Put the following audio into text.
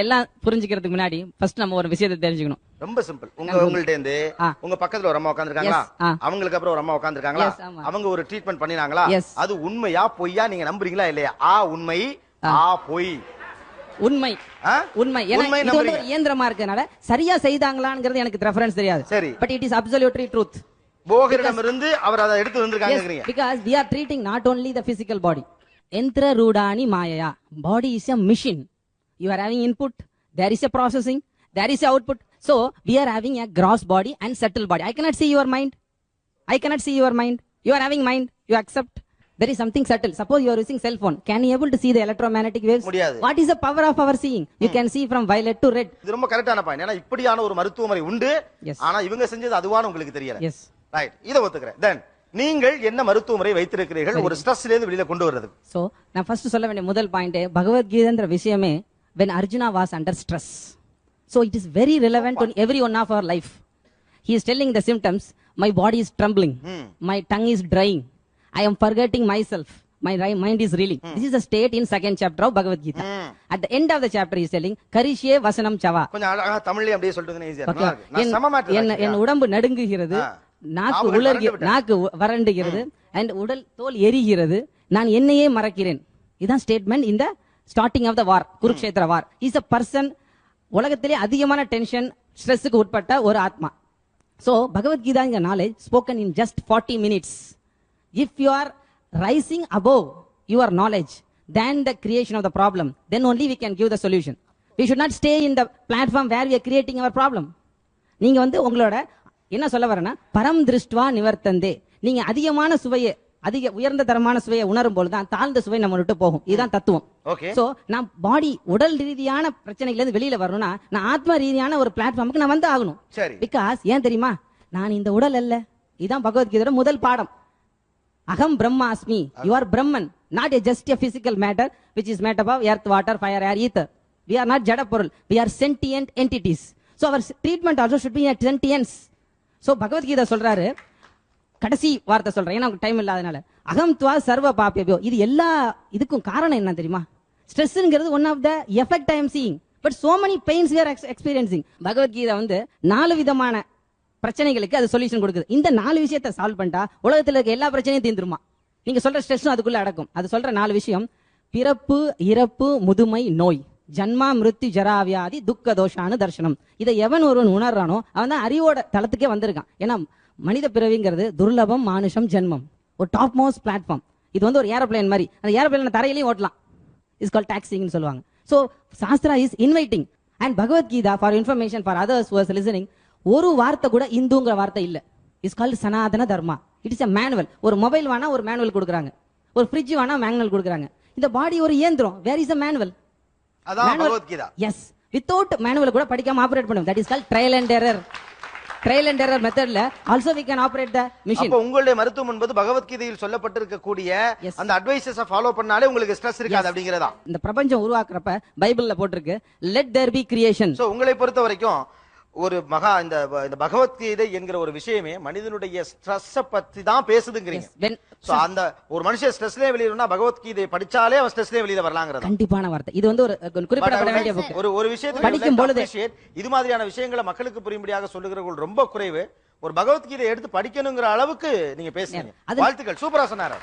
எல்லாம் புரிஞ்சுக்கிறதுக்கு முன்னாடி ஃபர்ஸ்ட் நம்ம ஒரு விஷயத்தை தெரிஞ்சுக்கணும். ரொம்ப சிம்பிள். உங்கள்ட்ட இருந்து உங்க பக்கத்துல ஒரு அம்மா உட்கார்ந்திருக்காங்களா, அவங்களுக்கு அப்புறம் ஒரு அம்மா உட்கார்ந்திருக்காங்களா, அவங்க ஒரு ட்ரீட்மெண்ட் பண்ணினாங்களா, அது உண்மையா பொய்யா நீங்க நம்புறீங்களா இல்லையா? உண்மை, பொய். உண்மை உண்மை. ஏன்னா இது வந்து ஒரு இயந்திரமா இருக்கனால சரியா செய்தாங்களாங்கிறது எனக்கு ரெஃபரன்ஸ் தெரியாது. சரி, but it is absolutely truth. போகரிடமிருந்து அவர் அதை எடுத்து வந்திருக்காங்க. Because we are treating not only the physical body. Entra rudani mayaya. Body is a machine. You are having input, there is a processing, there is a output. So we are having a gross body and subtle body. I cannot see your mind. I cannot see your mind. You are having mind. You accept. There is something subtle. Suppose you are using cell phone. Can you able to see the electromagnetic waves? முடியாது. What is the power of our seeing? You can see from violet to red. இது ரொம்ப கரெக்டான point. ஏன்னா இப்படியான ஒரு மருத்துவ முறை உண்டு. ஆனா இவங்க செஞ்சது அதுவான உங்களுக்கு தெரியல. Yes. ரைட். இத ஒத்துக்கறேன். Then நீங்கள் என்ன மருத்துவ முறை வைத்திருக்கிறீர்கள் ஒரு ஸ்ட்ரெஸ்ல இருந்து வெளியில கொண்டு வரது? So நான் ஃபர்ஸ்ட் சொல்ல வேண்டிய முதல் பாயிண்ட் பகவத்கீதைன்ற விஷயமே when Arjuna was under stress. So it is very relevant to every one of our life. He is telling the symptoms. My body is trembling. My tongue is drying. I am forgetting myself. My mind is reeling. This is the state in second chapter of Bhagavad Gita. At the end of the chapter he is telling Karishye Vasanam Chava. கொஞ்சம் அழகா தமிழ்ல அப்படியே சொல்றதுனா ஈஸியா இருக்கும். நான் சமமாட்டேன். என் உடம்பு நடுங்குகிறது, நாக்கு வறண்டுகிறது, and உடல் தோல் எரிகிறது, நான் என்னையே மறக்கிறேன். இதான் ஸ்டேட்மெண்ட் இந்த starting of the war, Kurukshetra war. Is a person உலகத்திலே அதிகமான டென்ஷன் ஸ்ட்ரெஸ்க்கு உட்பட்ட ஒரு ஆத்மா. So பகவத்கீதாங்க knowledge spoken in just 40 minutes. If you are rising above your knowledge than the creation of the problem, then only we can give the solution. We should not stay in the platform where we are creating our problem. நீங்க வந்து உங்களோட என்ன சொல்ல வரேன்னா பரம் திருஷ்டுவா நிவர்த்தந்தே. நீங்க அதிகமான சுவையை, அதிக உயர்ந்த தரமான சுவையை உணரும் போதுதான் தாழ்ந்த சுவை நம்ம விட்டு போகும். இதுதான் தத்துவம். சோ நான் பாடி உடல் ரீதியான பிரச்சனையில இருந்து வெளியில வரணும்னா நான் ஆத்ம ரீதியான ஒரு பிளாட்ஃபார்முக்கு நான் வந்து ஆகணும். பிகாஸ் ஏன் தெரியுமா, நான் இந்த உடல் அல்ல. இதுதான் பகவத்கீதையோட முதல் பாடம். அகம் பிரம்மாஸ்மி. You are Brahman, not just a physical matter which is made up of earth, water, fire, air, ether. We are not ஜட பொருள். We are sentient entities. So our treatment also should be a sentience. So Bhagavad Gita சொல்றாரு, கடைசி வார்த்தை சொல்றேன் ஏன்னா time இல்லாதனால, அகம் துவா சர்வ பாப்பியோ. இது எல்லா இதுக்கும் காரணம் என்ன தெரியுமா? ஸ்ட்ரெஸ்ங்கிறது one of the effect I am seeing, but so many pains we are experiencing. Bhagavad Gita வந்து 4 விதமான பிரச்சனைகளுக்கு அது சொல்யூஷன் கொடுக்குது. இந்த 4 விஷயத்தை சால்வ் பண்ணிட்டா உலகத்துல இருக்க எல்லா பிரச்சனையும் தீர்ந்துருமா? நீங்க சொல்ற ஸ்ட்ரெஸ்ஸும் அதுக்குள்ள அடக்கும். அது சொல்ற 4 விஷயம்: பிறப்பு, இறப்பு, முதுமை, நோய், ஜன்மா, மிருத்யு, ஜராவியாதி, துக்க தோஷானு தர்சனம். இதை எவன் ஒருவன் உணர்றானோ அவன் தான் அறிவோட தளத்துக்கே வந்திருக்கான். ஏன்னா மனித பிறவிங்கிறது துர்லபம், மானுஷம், ஜென்மம், ஒரு டாப் மோஸ்ட் பிளாட்ஃபார்ம். இது வந்து ஒரு ஏரோப்ளேன் மாதிரி. அந்த ஏரோப்ளேன் தரையிலையும் ஓட்டலாம். இஸ் கால் டாக்ஸிங்னு சொல்லுவாங்க. So Sastra is inviting. And Bhagavad Gita for information for others who are listening, ஒரு வார்த்தை கூட இந்துங்கிற வார்த்தை இல்ல. Is called Sanatana Dharma. It is a manual. ஒரு மொபைல் வேணா ஒரு மேனுவல் கொடுக்குறாங்க, ஒரு ஃப்ரிட்ஜ் வேணா மேனுவல் கொடுக்குறாங்க. இந்த பாடி ஒரு இயந்திரம். Where is a manual? அதான் பகவத்கீதா. எஸ், வித்தவுட் மேனுவல் கூட படிக்காம ஆபரேட் பண்ணுவோம். That is called trial and error. Trial and error மெத்தட்ல also we can operate the machine. அப்ப உங்களுடைய மருத்துவம் என்பது பகவத்கீதையில் சொல்லப்பட்டிருக்க கூடிய அந்த அட்வைசஸ் ஃபாலோ பண்ணாலே உங்களுக்கு ஸ்ட்ரெஸ் இருக்காது அப்படிங்கறதா? இந்த பிரபஞ்சம் உருவாக்குறப்ப பைபிள்ல போட்டிருக்கு let there be creation. So உங்களை பொறுத்த வரைக்கும் ஒரு இந்த பகவத்கீதை என்கிற ஒரு விஷயமே மனிதனுடைய ஸ்ட்ரெஸ் பத்தி தான் பேசுதுங்கறீங்க. சோ அந்த ஒரு மனுஷன் ஸ்ட்ரெஸ்ல வெளியிலனா பகவத்கீதை படிச்சாலே அவன் ஸ்ட்ரெஸ்ல வெளியில வரலாம்ங்கறதா? கண்டிப்பான வார்த்தை. இது வந்து ஒரு குறிப்பிடப்பட வேண்டிய புக். ஒரு விஷயத்தை படிக்கும் பொழுது இது மாதிரியான விஷயங்களை மக்களுக்கு புரியும்படியாக சொல்லுகிறவர்கள் ரொம்ப குறைவு. ஒரு பகவத்கீதை எடுத்து படிக்கணும்ங்கற அளவுக்கு நீங்க பேசுறீங்க. வாழ்த்துக்கள். சூப்பரா சொன்னாரு.